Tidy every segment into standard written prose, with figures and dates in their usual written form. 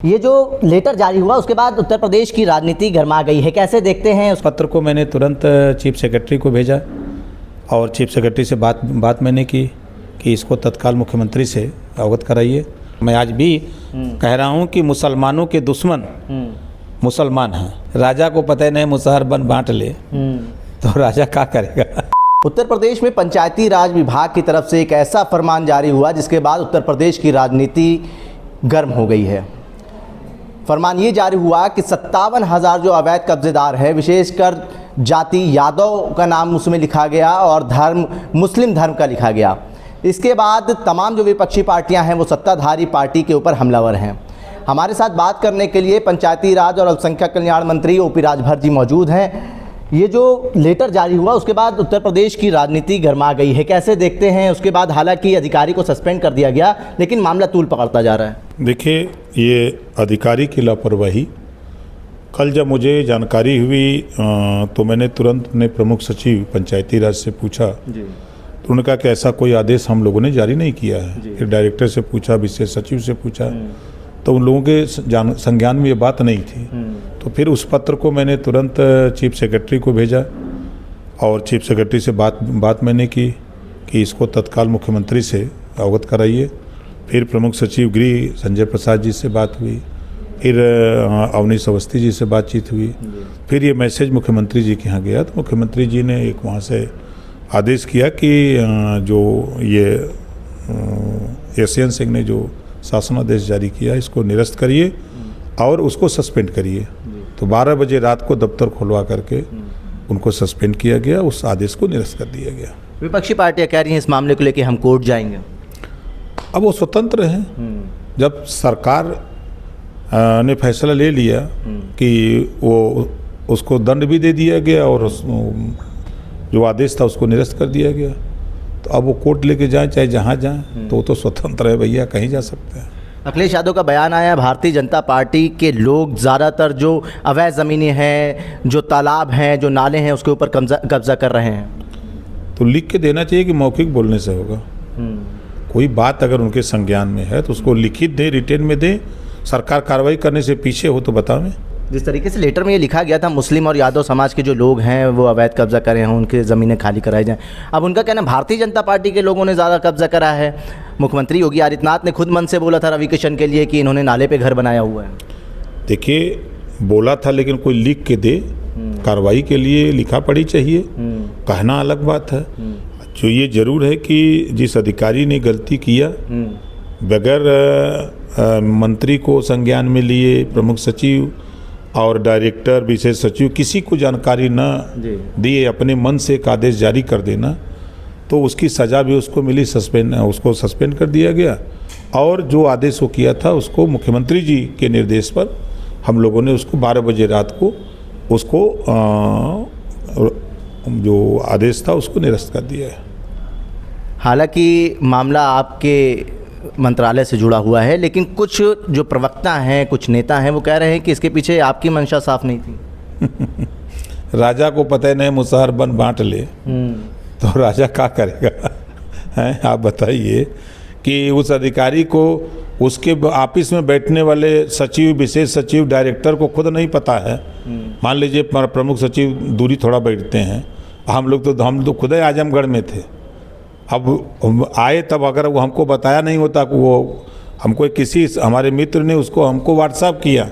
ये जो लेटर जारी हुआ उसके बाद उत्तर प्रदेश की राजनीति गरमा गई है, कैसे देखते हैं उस पत्र को? मैंने तुरंत चीफ सेक्रेटरी को भेजा और चीफ सेक्रेटरी से बात मैंने की कि इसको तत्काल मुख्यमंत्री से अवगत कराइए। मैं आज भी कह रहा हूं कि मुसलमानों के दुश्मन मुसलमान हैं। राजा को पता नहीं मुसहर बन बांट ले तो राजा क्या करेगा। उत्तर प्रदेश में पंचायती राज विभाग की तरफ से एक ऐसा फरमान जारी हुआ जिसके बाद उत्तर प्रदेश की राजनीति गर्म हो गई है। फरमान ये जारी हुआ कि 57,000 जो अवैध कब्जेदार हैं, विशेषकर जाति यादव का नाम उसमें लिखा गया और धर्म मुस्लिम धर्म का लिखा गया। इसके बाद तमाम जो विपक्षी पार्टियां हैं वो सत्ताधारी पार्टी के ऊपर हमलावर हैं। हमारे साथ बात करने के लिए पंचायती राज और अल्पसंख्यक कल्याण मंत्री ओपी राजभर जी मौजूद हैं। ये जो लेटर जारी हुआ उसके बाद उत्तर प्रदेश की राजनीति गरमा गई है, कैसे देखते हैं? उसके बाद हालांकि अधिकारी को सस्पेंड कर दिया गया लेकिन मामला तूल पकड़ता जा रहा है। देखिए, ये अधिकारी की लापरवाही, कल जब मुझे जानकारी हुई तो मैंने तुरंत अपने प्रमुख सचिव पंचायती राज से पूछा जी। तो उन्होंने कहा कि ऐसा कोई आदेश हम लोगों ने जारी नहीं किया है। फिर डायरेक्टर से पूछा, विशेष सचिव से पूछा तो उन लोगों के संज्ञान में ये बात नहीं थी। तो फिर उस पत्र को मैंने तुरंत चीफ सेक्रेटरी को भेजा और चीफ सेक्रेटरी से बात मैंने की कि इसको तत्काल मुख्यमंत्री से अवगत कराइए। फिर प्रमुख सचिव गृह संजय प्रसाद जी से बात हुई, फिर अवनीश अवस्थी जी से बातचीत हुई, फिर ये मैसेज मुख्यमंत्री जी के यहाँ गया तो मुख्यमंत्री जी ने एक वहाँ से आदेश किया कि जो ये यशवंत सिंह ने जो शासनादेश जारी किया इसको निरस्त करिए और उसको सस्पेंड करिए। तो 12 बजे रात को दफ्तर खुलवा करके उनको सस्पेंड किया गया, उस आदेश को निरस्त कर दिया गया। विपक्षी पार्टियां कह रही हैं इस मामले को लेकर हम कोर्ट जाएंगे। अब वो स्वतंत्र हैं। जब सरकार ने फैसला ले लिया कि वो उसको दंड भी दे दिया गया और जो आदेश था उसको निरस्त कर दिया गया, तो अब वो कोर्ट लेके जाएं चाहे जहाँ जाएं तो वो तो स्वतंत्र है भैया, कहीं जा सकते हैं। अखिलेश यादव का बयान आया, भारतीय जनता पार्टी के लोग ज़्यादातर जो अवैध ज़मीनें हैं, जो तालाब हैं, जो नाले हैं उसके ऊपर कब्जा कर रहे हैं। तो लिख के देना चाहिए कि मौखिक बोलने से होगा। कोई बात अगर उनके संज्ञान में है तो उसको लिखित दे, रिटेन में दे। सरकार कार्रवाई करने से पीछे हो तो बतावें। जिस तरीके से लेटर में ये लिखा गया था मुस्लिम और यादव समाज के जो लोग हैं वो अवैध कब्जा करें हैं, उनके ज़मीनें खाली कराई जाएं। अब उनका कहना भारतीय जनता पार्टी के लोगों ने ज़्यादा कब्जा करा है। मुख्यमंत्री योगी आदित्यनाथ ने खुद मन से बोला था रवि किशन के लिए कि इन्होंने नाले पे घर बनाया हुआ है। देखिए, बोला था लेकिन कोई लिख के दे, कार्रवाई के लिए लिखा पढ़ी चाहिए, कहना अलग बात है। जो ये जरूर है कि जिस अधिकारी ने गलती किया बगैर मंत्री को संज्ञान में लिए, प्रमुख सचिव और डायरेक्टर विशेष सचिव किसी को जानकारी न दिए अपने मन से एक आदेश जारी कर देना, तो उसकी सज़ा भी उसको मिली, उसको सस्पेंड कर दिया गया। और जो आदेश वो किया था उसको मुख्यमंत्री जी के निर्देश पर हम लोगों ने उसको 12 बजे रात को उसको जो आदेश था उसको निरस्त कर दिया है। हालांकि मामला आपके मंत्रालय से जुड़ा हुआ है लेकिन कुछ जो प्रवक्ता हैं, कुछ नेता हैं वो कह रहे हैं कि इसके पीछे आपकी मंशा साफ नहीं थी। राजा को पता नहीं मुसहर बन बांट ले तो राजा क्या करेगा हैं? आप बताइए कि उस अधिकारी को उसके ऑफिस में बैठने वाले सचिव, विशेष सचिव, डायरेक्टर को खुद नहीं पता है। मान लीजिए प्रमुख सचिव दूरी थोड़ा बैठते हैं, हम लोग खुद ही आजमगढ़ में थे। अब आए तब अगर वो हमको बताया नहीं होता कि वो हमको किसी हमारे मित्र ने उसको हमको व्हाट्सएप किया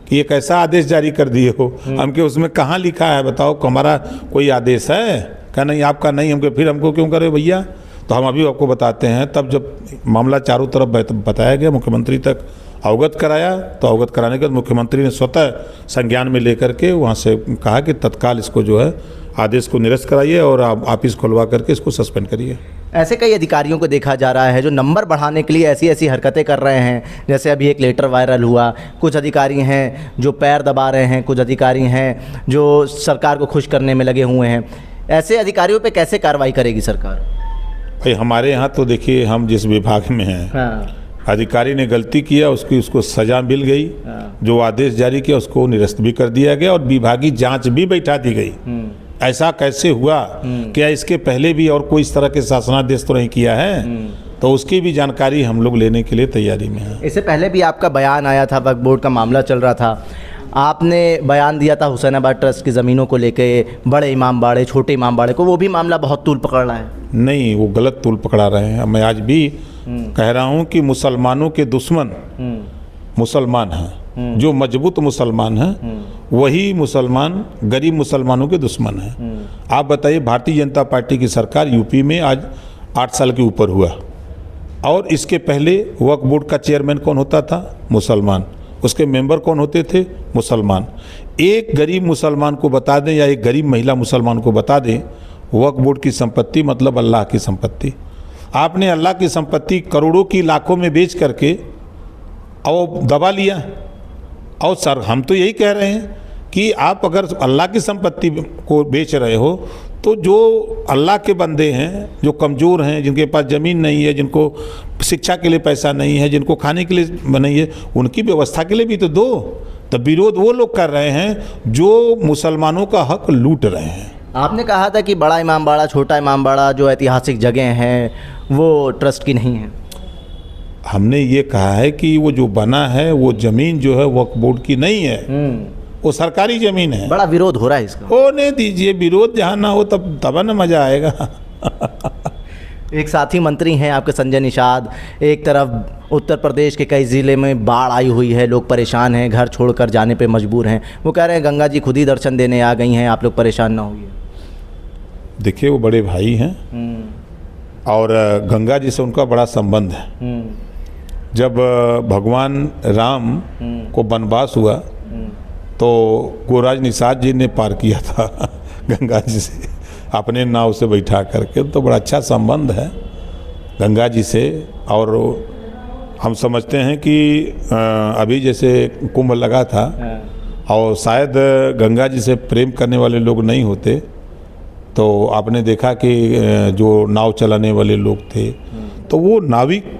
कि एक ऐसा आदेश जारी कर दिए हो, हमके उसमें कहाँ लिखा है बताओ, हमारा कोई आदेश है? क्या नहीं, आपका नहीं, हमको फिर हमको क्यों करे भैया? तो हम अभी आपको बताते हैं। तब जब मामला चारों तरफ बताया गया, मुख्यमंत्री तक अवगत कराया, तो अवगत कराने के बाद मुख्यमंत्री ने स्वतः संज्ञान में लेकर के वहाँ से कहा कि तत्काल इसको जो है आदेश को निरस्त कराइए और आप ऑफिस खुलवा करके इसको सस्पेंड करिए। ऐसे कई अधिकारियों को देखा जा रहा है जो नंबर बढ़ाने के लिए ऐसी हरकतें कर रहे हैं। जैसे अभी एक लेटर वायरल हुआ, कुछ अधिकारी हैं जो पैर दबा रहे हैं, कुछ अधिकारी हैं जो सरकार को खुश करने में लगे हुए हैं। ऐसे अधिकारियों पे कैसे कार्रवाई करेगी सरकार? भाई हमारे यहाँ तो देखिए, हम जिस विभाग में हैं, अधिकारी ने गलती किया उसको सज़ा मिल गई, जो आदेश जारी किया उसको निरस्त भी कर दिया गया और विभागीय जाँच भी बैठा दी गई। ऐसा कैसे हुआ? क्या इसके पहले भी और कोई इस तरह के शासनादेश तो नहीं किया है? तो तो उसकी भी जानकारी हम लोग लेने के लिए तैयारी में हैं। इससे पहले भी आपका बयान आया था, वक्फ बोर्ड का मामला चल रहा था, आपने बयान दिया था हुसैनाबाद ट्रस्ट की ज़मीनों को लेके, बड़े इमामबाड़े छोटे इमामबाड़े को, वो भी मामला बहुत तूल पकड़ रहा है। नहीं, वो गलत तूल पकड़ा रहे हैं। मैं आज भी कह रहा हूँ कि मुसलमानों के दुश्मन मुसलमान हैं, जो मजबूत मुसलमान हैं वही मुसलमान गरीब मुसलमानों के दुश्मन हैं। आप बताइए, भारतीय जनता पार्टी की सरकार यूपी में आज 8 साल के ऊपर हुआ, और इसके पहले वक्फ बोर्ड का चेयरमैन कौन होता था? मुसलमान। उसके मेंबर कौन होते थे? मुसलमान। एक गरीब मुसलमान को बता दें या एक गरीब महिला मुसलमान को बता दें वक्फ बोर्ड की संपत्ति मतलब अल्लाह की संपत्ति। आपने अल्लाह की संपत्ति करोड़ों की लाखों में बेच करके और दबा लिया। और सर, हम तो यही कह रहे हैं कि आप अगर अल्लाह की संपत्ति को बेच रहे हो तो जो अल्लाह के बंदे हैं, जो कमज़ोर हैं, जिनके पास ज़मीन नहीं है, जिनको शिक्षा के लिए पैसा नहीं है, जिनको खाने के लिए नहीं है, उनकी व्यवस्था के लिए भी तो दो। तो विरोध वो लोग कर रहे हैं जो मुसलमानों का हक लूट रहे हैं। आपने कहा था कि बड़ा इमामबाड़ा छोटा इमामबाड़ा जो ऐतिहासिक जगह हैं वो ट्रस्ट की नहीं है। हमने ये कहा है कि वो जो बना है वो ज़मीन जो है वक्फ बोर्ड की नहीं है, वो सरकारी ज़मीन है। बड़ा विरोध हो रहा है इसका। होने दीजिए, विरोध जहाँ ना हो तब न मज़ा आएगा। एक साथी मंत्री हैं आपके संजय निषाद, एक तरफ उत्तर प्रदेश के कई ज़िले में बाढ़ आई हुई है, लोग परेशान हैं, घर छोड़कर जाने पे मजबूर हैं। वो कह रहे हैं गंगा जी खुद ही दर्शन देने आ गई हैं, आप लोग परेशान ना होइए। देखिए, वो बड़े भाई हैं और गंगा जी से उनका बड़ा संबंध है। जब भगवान राम को वनवास हुआ तो गोराज निषाद जी ने पार किया था गंगा जी से अपने नाव से बैठा करके, तो बड़ा अच्छा संबंध है गंगा जी से। और हम समझते हैं कि अभी जैसे कुंभ लगा था और शायद गंगा जी से प्रेम करने वाले लोग नहीं होते तो आपने देखा कि जो नाव चलाने वाले लोग थे तो वो नाविक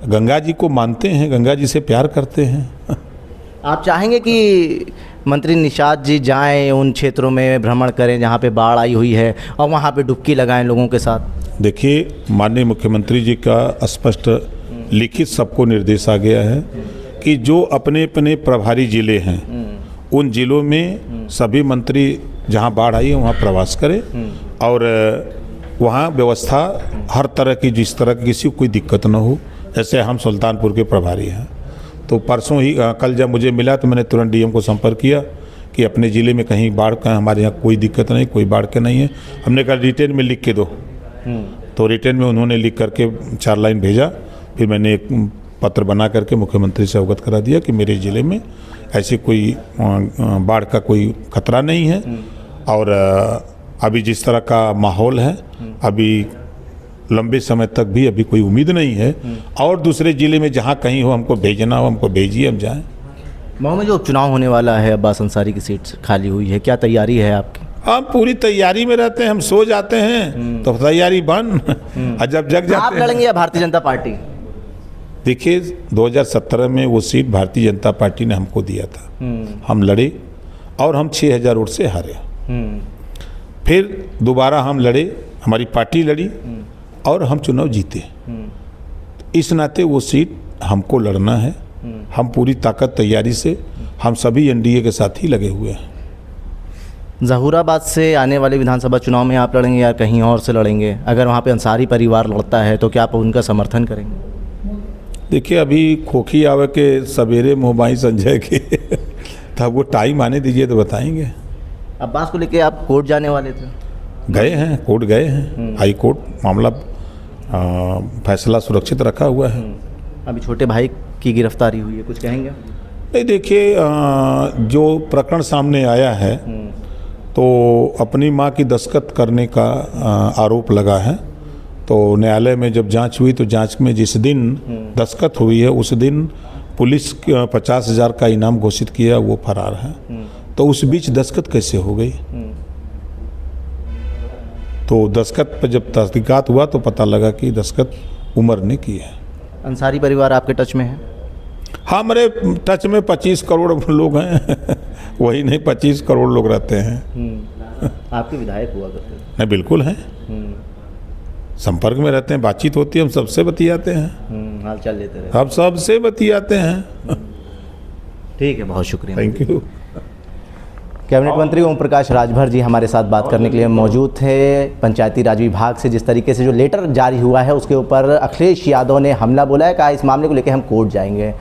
गंगा जी को मानते हैं, गंगा जी से प्यार करते हैं। आप चाहेंगे कि मंत्री निषाद जी जाएं उन क्षेत्रों में भ्रमण करें जहां पे बाढ़ आई हुई है और वहां पे डुबकी लगाएं लोगों के साथ? देखिए, माननीय मुख्यमंत्री जी का स्पष्ट लिखित सबको निर्देश आ गया है कि जो अपने अपने प्रभारी जिले हैं उन जिलों में सभी मंत्री जहां बाढ़ आई है वहां प्रवास करें और वहां व्यवस्था हर तरह की, जिस तरह की किसी को कोई दिक्कत न हो। जैसे हम सुल्तानपुर के प्रभारी हैं तो परसों ही कल जब मुझे मिला तो मैंने तुरंत डीएम को संपर्क किया कि अपने ज़िले में कहीं बाढ़ का, हमारे यहाँ कोई दिक्कत नहीं, कोई बाढ़ के नहीं है। हमने कहा रिटेन में लिख के दो, तो रिटेन में उन्होंने लिख करके 4 लाइन भेजा। फिर मैंने एक पत्र बना करके मुख्यमंत्री से अवगत करा दिया कि मेरे ज़िले में ऐसे कोई बाढ़ का कोई खतरा नहीं है और अभी जिस तरह का माहौल है अभी लंबे समय तक भी अभी कोई उम्मीद नहीं है। और दूसरे ज़िले में जहाँ कहीं हो हमको भेजना हो हमको भेजिए, हम जाएँ। मऊ में जो उपचुनाव होने वाला है, अब्बास अंसारी की सीट खाली हुई है, क्या तैयारी है आपकी? हम पूरी तैयारी में रहते हैं, हम सो जाते हैं तो तैयारी बंद और जब जग जाते आप लड़ेंगे या भारतीय जनता पार्टी? देखिए, 2017 में वो सीट भारतीय जनता पार्टी ने हमको दिया था, हम लड़े और हम 6000 वोट से हारे। फिर दोबारा हम लड़े, हमारी पार्टी लड़ी और हम चुनाव जीते। इस नाते वो सीट हमको लड़ना है। हम पूरी ताकत तैयारी से, हम सभी एनडीए के साथ ही लगे हुए हैं। ज़हूराबाद से आने वाले विधानसभा चुनाव में आप लड़ेंगे या कहीं और से लड़ेंगे? अगर वहाँ पे अंसारी परिवार लड़ता है तो क्या आप उनका समर्थन करेंगे? देखिए, अभी खोखी आवे के सवेरे मोबाइल संजय के तब वो टाइम आने दीजिए तो बताएंगे। अब्बास को लेके आप कोर्ट जाने वाले थे? गए हैं, कोर्ट गए हैं, हाई कोर्ट। मामला फैसला सुरक्षित रखा हुआ है। अभी छोटे भाई की गिरफ्तारी हुई है, कुछ कहेंगे? नहीं, देखिए, जो प्रकरण सामने आया है तो अपनी मां की दस्तखत करने का आरोप लगा है। तो न्यायालय में जब जांच हुई तो जांच में जिस दिन दस्तखत हुई है उस दिन पुलिस 50,000 का इनाम घोषित किया, वो फरार है। तो उस बीच दस्तखत कैसे हो गई? तो दस्तखत पर जब तहकीकात हुआ तो पता लगा कि दस्तखत उमर ने की है। अंसारी परिवार आपके टच में है? हाँ, हमारे टच में 25 करोड़ लोग हैं वही नहीं, 25 करोड़ लोग रहते हैं। आपके विधायक हुआ करते? नहीं, बिल्कुल हैं। संपर्क में रहते हैं, बातचीत होती है, हम सबसे बतियाते हैं, हाल चाल लेते रहे। हम सबसे बतियाते हैं। ठीक है, बहुत शुक्रिया। Thank you. कैबिनेट मंत्री ओम प्रकाश राजभर जी हमारे साथ बात करने के लिए मौजूद थे। पंचायती राज विभाग से जिस तरीके से जो लेटर जारी हुआ है उसके ऊपर अखिलेश यादव ने हमला बोला है, कहा इस मामले को लेकर हम कोर्ट जाएंगे।